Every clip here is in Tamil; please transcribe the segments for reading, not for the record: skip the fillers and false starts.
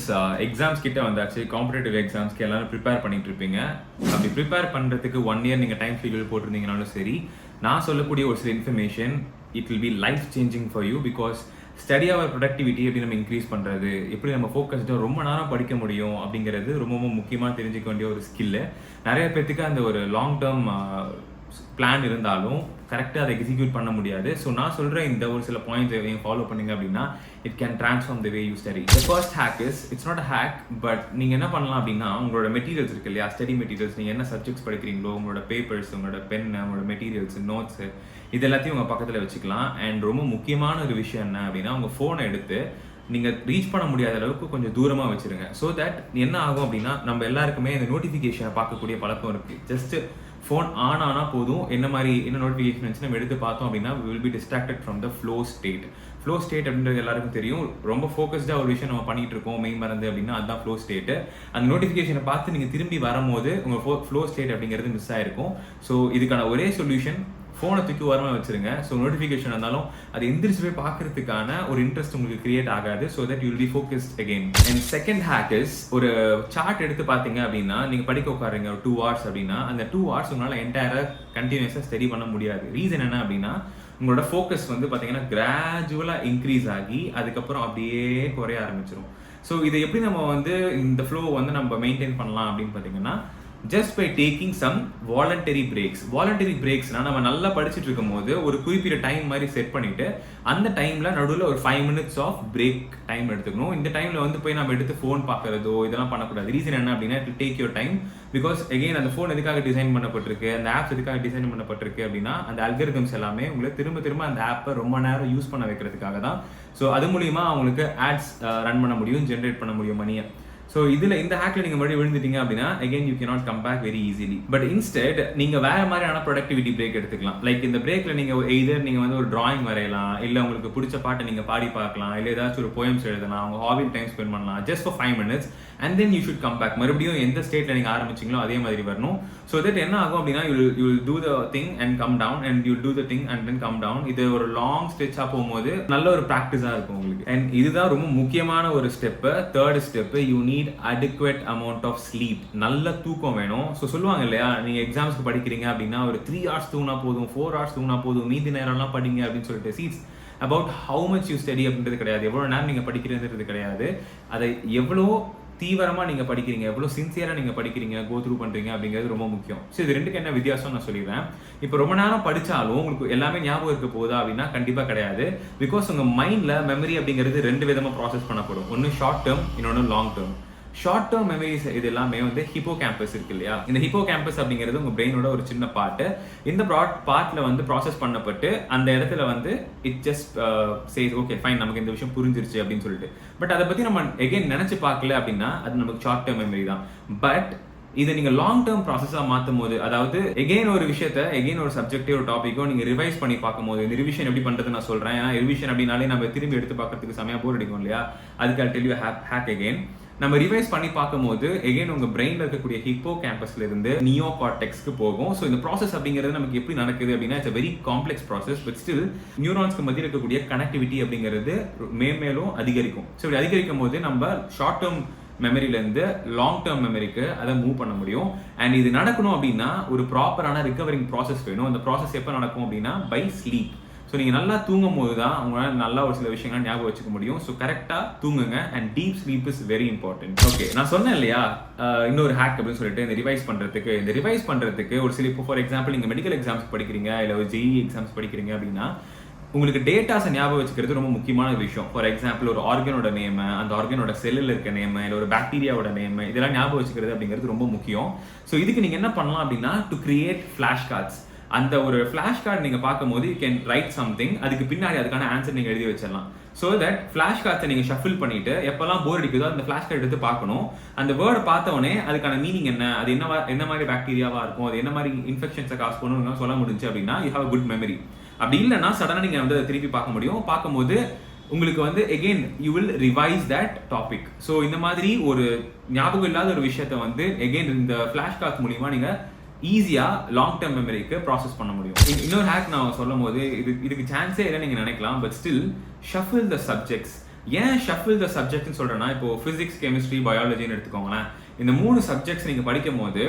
ஸ்டூடெண்ட்ஸ் எக்ஸாம்ஸ் கிட்ட வந்தாச்சு. காம்படிட்டிவ் எக்ஸாம்ஸ்க்கு எல்லாரும் ப்ரிப்பேர் பண்ணிட்டு இருப்பீங்க. அப்படி ப்ரிப்பேர் பண்ணுறதுக்கு 1 இயர் நீங்கள் டைம் ஷெட்யூல் போட்டிருந்தீங்கனாலும் சரி, நான் சொல்லக்கூடிய ஒரு சில information it will be life changing for you. Because study our productivity எப்படி நம்ம இன்க்ரீஸ் பண்ணுறது, எப்படி நம்ம ஃபோக்கஸ்டாக ரொம்ப நேரம் படிக்க முடியும் அப்படிங்கிறது ரொம்ப முக்கியமாக தெரிஞ்சுக்க வேண்டிய ஒரு ஸ்கில்லு. நிறைய பேர்த்துக்கு அந்த ஒரு லாங் டேர்ம் பிளான் இருந்தாலும் கரெக்டாக அதை எக்ஸிக்யூட் பண்ண முடியாது. ஸோ நான் சொல்கிற இந்த ஒரு சில பாயிண்ட்ஸ் நீங்கள் ஃபாலோ பண்ணிங்க அப்படின்னா it can transform the way you study. The first hack is, it's not a hack, but நீங்கள் என்ன பண்ணலாம் அப்படின்னா உங்களோட மெட்டீரியல்ஸ் இருக்கு இல்லையா, ஸ்டடி மெட்டீரியல்ஸ், நீங்கள் என்ன சப்ஜெக்ட்ஸ் படிக்கிறீங்களோ உங்களோட பேப்பர்ஸ், உங்களோட பென், உங்களோட மெட்டீரியல்ஸ், நோட்ஸு, இது எல்லாத்தையும் உங்கள் பக்கத்தில் வச்சுக்கலாம். அண்ட் ரொம்ப முக்கியமான ஒரு விஷயம் என்ன அப்படின்னா உங்கள் ஃபோனை எடுத்து நீங்கள் ரீச் பண்ண முடியாத அளவுக்கு கொஞ்சம் தூரமாக வச்சுருங்க. ஸோ தட் என்ன ஆகும் அப்படின்னா நம்ம எல்லாருக்குமே இந்த நோட்டிஃபிகேஷனை பார்க்கக்கூடிய பழக்கம் இருக்குது. ஜஸ்ட் ஃபோன் ஆன் ஆனால் போதும், என்ன நோட்டிஃபிகேஷன் வந்துச்சு நம்ம எடுத்து பார்த்தோம் அப்படின்னா we will be distracted from the flow state. Flow state அப்படின்றது எல்லாருக்கும் தெரியும். ரொம்ப ஃபோக்கஸ்டாக ஒரு விஷயம் நம்ம பண்ணிட்டு இருக்கோம் மெயின் மறந்து அப்படின்னா அதுதான் ஃப்ளோ ஸ்டேட்டு. அந்த நோட்டிஃபிகேஷனை பார்த்து நீங்கள் திரும்பி வரும்போது உங்கள் ஃப்ளோ ஸ்டேட் அப்படிங்கிறது மிஸ் ஆயிருக்கும். ஸோ இதுக்கான ஒரே சொல்யூஷன், ஃபோனை தூக்கி ஓரமாக வச்சுருங்க. ஸோ நோட்டிஃபிகேஷன் இருந்தாலும் அது எந்திரிச்சு போய் பார்க்கறதுக்கான ஒரு இன்ட்ரெஸ்ட் உங்களுக்கு கிரியேட் ஆகாது. So that you will be focused again. And second hack is, ஒரு சார்ட் எடுத்து பார்த்தீங்க அப்படின்னா நீங்கள் படிக்க உட்காருங்க ஒரு 2 hours அப்படின்னா அந்த 2 hours உங்களால் என்டையராக கண்டினியூஸாக ஸ்டடி பண்ண முடியாது. ரீசன் என்ன அப்படின்னா உங்களோட ஃபோக்கஸ் வந்து பார்த்தீங்கன்னா கிராஜுவலாக இன்க்ரீஸ் ஆகி அதுக்கப்புறம் அப்படியே குறைய ஆரம்பிச்சிடும். ஸோ இதை எப்படி நம்ம வந்து இந்த ஃப்ளோ வந்து நம்ம மெயின்டைன் பண்ணலாம் அப்படின்னு பார்த்தீங்கன்னா just by taking some voluntary breaks. Voluntary பிரேக்ஸ்னா நம்ம நல்லா படிச்சுட்டு இருக்கும் போது ஒரு குறிப்பிட்ட டைம் மாதிரி செட் பண்ணிட்டு அந்த டைம்ல நடுவில் ஒரு 5 minutes ஆஃப் பிரேக் டைம் எடுத்துக்கணும். இந்த டைம்ல வந்து போய் நம்ம எடுத்து ஃபோன் பார்க்கறதோ இதெல்லாம் பண்ணக்கூடாது. ரீசன் என்ன அப்படின்னா it take your time. Because again அந்த ஃபோன் எதுக்காக டிசைன் பண்ணப்பட்டிருக்கு, அந்த ஆப்ஸ் எதுக்காக டிசைன் பண்ணப்பட்டிருக்கு அப்படின்னா அந்த அல்காரிதம்ஸ் எல்லாமே உங்களை திரும்ப அந்த ஆப்பை ரொம்ப நேரம் யூஸ் பண்ண வைக்கிறதுக்காக தான். ஸோ அது மூலியமா அவங்களுக்கு ஆட்ஸ் ரன் பண்ண முடியும், ஜென்ரேட் பண்ண முடியும் மணியை. ஸோ இதில் இந்த ஹேக்கில் நீங்கள் மறுபடியும் விழுந்துட்டீங்க அப்படின்னா again you cannot come back very easily. But instead நீங்கள் வேற மாதிரியான ப்ரொடக்டிவிட்டி பிரேக் எடுத்துக்கலாம். லைக் இந்த பிரேக்கில் நீங்கள் எய்தர் நீங்கள் வந்து ஒரு டிராயிங் வரையலாம், இல்லை உங்களுக்கு பிடிச்ச பாட்டை நீங்கள் பாடி பார்க்கலாம், இல்லை ஏதாச்சும் ஒரு போயம்ஸ் எழுதலாம், உங்கள் ஹாபி டைம் ஸ்பெண்ட் பண்ணலாம் just for 5 minutes and then you should come back. மறுபடியும் எந்த ஸ்டேட்டில் நீங்கள் ஆரம்பிச்சிங்களோ அதே மாதிரி வரணும். ஸோ தட் என்ன ஆகும் அப்படின்னா you will do the thing and come down and you do the thing and then come down. இது ஒரு லாங் ஸ்ட்ரெச்சாக போகும்போது நல்ல ஒரு ப்ராக்டிஸாக இருக்கும் உங்களுக்கு. அண்ட் இதுதான் ரொம்ப முக்கியமான ஒரு step. Third step, you need adequate amount of sleep. நல்ல தூக்கம் வேணும். ஸோ சொல்லுவாங்க இல்லையா, நீங்க எக்ஸாம்ஸ்க்கு படிக்கிறீங்க அப்படின்னா ஒரு 3 hours தூங்கினா போதும், 4 hours தூங்கினா போதும், மீதி நேரம்லாம் படிங்க அப்படின்னு சொல்லிட்டு. சீட்ஸ் about how much you study அப்படின்றது கிடையாது, எவ்வளோ நேரம் நீங்கள் படிக்கிறதுன்றது கிடையாது. அதை எவ்வளோ தீவிரமாக நீங்கள் படிக்கிறீங்க, எவ்வளோ சின்சியராக நீங்கள் படிக்கிறீங்க, கோ த்ரூ பண்ணுறீங்க அப்படிங்கிறது ரொம்ப முக்கியம். ஸோ இது ரெண்டுக்கு என்ன வித்தியாசம் நான் சொல்லிடுறேன். இப்போ ரொம்ப நேரம் படித்தாலும் உங்களுக்கு எல்லாமே ஞாபகம் இருக்க போகுதா அப்படின்னா கண்டிப்பாக கிடையாது. பிகாஸ் உங்கள் மைண்டில் மெமரி அப்படிங்கிறது 2 விதமாக ப்ராசஸ் பண்ணப்படும். ஒன்று ஷார்ட் டேர்ம், இன்னொன்று long term. Short term memories இது எல்லாமே வந்து ஹிப்போ கேம்பஸ் இருக்கு இல்லையா, இந்த ஹிப்போ கேம்பஸ் அப்படிங்கிறது உங்க பிரெயினோட ஒரு சின்ன பார்ட்டு. இந்த பார்ட்ல வந்து ப்ராசஸ் பண்ணப்பட்டு அந்த இடத்துல வந்து it just chase okay fine, நமக்கு இந்த விஷயம் புரிஞ்சிருச்சு அப்படின்னு சொல்லிட்டு. பட் அதை பத்தி நம்ம எகைன் நினைச்சு பார்க்கல அப்படின்னா அது நமக்கு ஷார்ட் டேர்ம் மெமரி தான். பட் இதை நீங்க லாங் டேர்ம் ப்ராசஸாக மாற்றும் போது, அதாவது எகெயின் ஒரு விஷயத்த எகெயின் ஒரு சப்ஜெக்டோ ஒரு டாப்பிக்கோ நீங்க ரிவைஸ் பண்ணி பார்க்கும்போது, இந்த ரிவிஷன் எப்படி பண்றது நான் சொல்றேன். ஏன்னா ரிவிஷன் அப்படின்னாலே நம்ம திரும்பி எடுத்து பார்க்கறதுக்கு செமையா போர் அடிக்கும் இல்லையா, அதுக்கு டெல் யூ ஹேக் அகெயின். நம்ம ரிவைஸ் பண்ணி பார்க்கும்போது எகெயின் உங்க பிரெயின்ல இருக்கக்கூடிய ஹிப்போ கேம்பஸ்ல இருந்து நியோ கார்டெக்ஸ்க்கு போகும். ஸோ இந்த ப்ராசஸ் அப்படிங்கிறது நமக்கு எப்படி நடக்குது அப்படின்னா it's very complex process. But still நியூரான்ஸ்க்கு மத்தியில் இருக்கக்கூடிய கனெக்டிவிட்டி அப்படிங்கிறது மேலும் அதிகரிக்கும். ஸோ இப்படி அதிகரிக்கும் போது நம்ம ஷார்ட் டேர்ம் மெமரியிலேருந்து லாங் டேர்ம் மெமரிக்கு அதை மூவ் பண்ண முடியும். அண்ட் இது நடக்கணும் அப்படின்னா ஒரு ப்ராப்பரான ரிகவரிங் ப்ராசஸ் வேணும். அந்த ப்ராசஸ் எப்போ நடக்கும் அப்படின்னா பை ஸ்லீப். ஸோ நீங்கள் நல்லா தூங்கும் போது தான் உங்களால் நல்லா ஒரு சில விஷயங்கள் ஞாபகம் வச்சுக்க முடியும். ஸோ கரெக்டாக தூங்குங்க and deep sleep is very important. Okay, நான் சொன்னேன் இல்லையா இன்னொரு ஹேக் அப்படின்னு சொல்லிட்டு இந்த ரிவைஸ் பண்ணுறதுக்கு ஒரு சில, இப்போ ஃபார் எக்ஸாம்பிள் நீங்கள் மெடிக்கல் எக்ஸாம்ஸ் படிக்கிறீங்க, இல்லை ஒரு ஜெஇ எக்ஸாம்ஸ் படிக்கிறீங்க அப்படின்னா உங்களுக்கு டேட்டாஸை ஞாபகம் வச்சுக்கிறது ரொம்ப முக்கியமான விஷயம். ஃபார் எக்ஸாம்பிள் ஒரு ஆர்கனோட நேம், அந்த ஆர்கனோட செல்லில் இருக்க நேம், இல்லை ஒரு பாக்டீரியாவோட நேம், இதெல்லாம் ஞாபகம் வச்சுக்கிறது அப்படிங்கிறது ரொம்ப முக்கியம். ஸோ இதுக்கு நீங்கள் என்ன பண்ணலாம் அப்படின்னா டு கிரியேட் ஃபிளாஷ் கார்ட்ஸ். அந்த ஒரு ஃபிளாஷ் கார்டு நீங்கள் பார்க்கும்போது யூ கேன் ரைட் சம்திங், அதுக்கு பின்னாடி அதுக்கான ஆன்சர் நீங்கள் எழுதி வச்சிடலாம். ஸோ தட் ஃபிளாஷ் கார்ட்ஸை நீங்கள் ஷஃபில் பண்ணிட்டு எப்பெல்லாம் போர் அடிக்குதோ அந்த ஃபிளாஷ் கார்டு எடுத்து பார்க்கணும். அந்த வேர்டை பார்த்தவொடனே அதுக்கான மீனிங் என்ன, அது என்ன மாதிரி பாக்டீரியாவா இருக்கும், அது என்ன மாதிரி இன்ஃபெக்ஷன்ஸை காஸ் பண்ணணும்னு சொல்ல முடிஞ்சு அப்படின்னா யூ ஹாவ் குட் மெமரி. அப்படி இல்லைன்னா சடனாக நீங்கள் வந்து அதை திருப்பி பார்க்க முடியும். பார்க்கும்போது உங்களுக்கு வந்து again you will revise that topic. So இந்த மாதிரி ஒரு ஞாபகம் இல்லாத ஒரு விஷயத்தை வந்து எகெயின் இந்த ஃபிளாஷ் கார்ட்ஸ் மூலியமா நீங்கள் ஈஸியாக லாங் டேர்ம் மெமரிக்கு ப்ராசஸ் பண்ண முடியும். இன்னொரு ஹேக் நான் சொல்லும் போது இதுக்கு சான்ஸே இல்லை நீங்கள் நினைக்கலாம். But still shuffle the subjects. ஏன் ஷஃபிள் த சப்ஜெக்ட்னு சொல்றேன்னா, இப்போ பிசிக்ஸ், கெமிஸ்ட்ரி, பயாலஜின்னு எடுத்துக்கோங்களேன். இந்த 3 சப்ஜெக்ட்ஸ் நீங்க படிக்கும்போது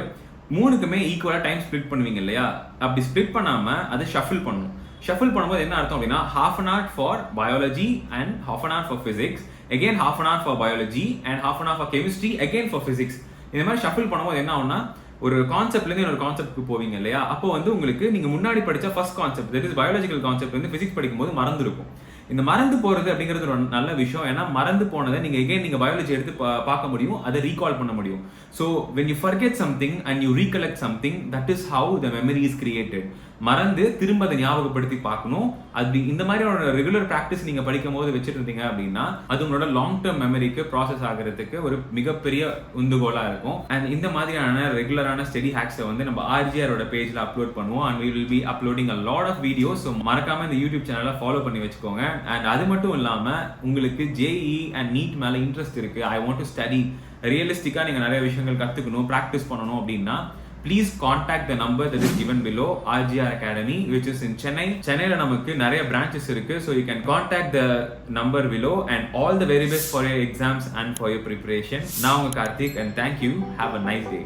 3க்குமே ஈக்குவலா டைம் ஸ்ப்ளிட் பண்ணுவீங்க இல்லையா? அப்படி ஸ்ப்ளிட் பண்ணாம அதை ஷஃபிள் பண்ணணும். ஷஃபிள் பண்ணும்போது என்ன அர்த்தம் அப்படின்னா, half an hour for biology and half an hour for physics, again half an hour for biology and half an hour for chemistry, again for physics. இந்த மாதிரி ஷஃபிள் பண்ணும்போது என்ன ஆகும்னா, ஒரு கான்செப்ட்ல இருந்து இன்னொரு கான்செப்ட்க்கு போவீங்க இல்லையா? அப்போ வந்து உங்களுக்கு நீங்க முன்னாடி படிச்ச first concept, that is biological concept வந்து பிசிக்ஸ் படிக்கும்போது மறந்துருக்கும். இந்த மறந்து போறது அப்படிங்கிறது ஒரு நல்ல விஷயம். ஏன்னா மறந்து போனதை நீங்க பயாலஜி எடுத்து பார்க்க முடியும், அதை ரீகால் பண்ண முடியும். So when you forget something and you recollect something, that is how the memory is created. மறந்து திரும்ப அதை ஞாபகப்படுத்தி பார்க்கணும். அது இந்த மாதிரியான ரெகுலர் பிராக்டிஸ் நீங்க படிக்கும் போது வச்சுட்டு இருந்தீங்க அப்படின்னா, அது உங்களோட லாங் டேர்ம் மெமரிக்கு ப்ராசஸ் ஆகிறதுக்கு ஒரு மிகப்பெரிய உந்துகோலா இருக்கும். அண்ட் இந்த மாதிரியான ரெகுலரான ஸ்டடி ஹேக்ஸை வந்து நம்ம RGR பேஜ்ல அப்லோட் பண்ணுவோம். And we will be uploading a lot of videos. So மறக்காம இந்த யூடியூப் சேனலை ஃபாலோ பண்ணி வச்சுக்கோங்க. அண்ட் அது மட்டும் இல்லாம உங்களுக்கு JEE அண்ட் நீட் மேல இன்ட்ரெஸ்ட் இருக்கு, ஐ வாண்ட் டு ஸ்டடி, ரியலிஸ்டிக்கா நீங்க நிறைய விஷயங்கள் கத்துக்கணும், பிராக்டிஸ் பண்ணணும் அப்படின்னா, please contact the number that is given below, RGR Academy, which is in Chennai. சென்னையில நமக்கு நிறைய branches இருக்கு, so you can contact the number below. And all the very best for your exams and for your preparation. நான் உங்க Karthik, and thank you. Have a nice day.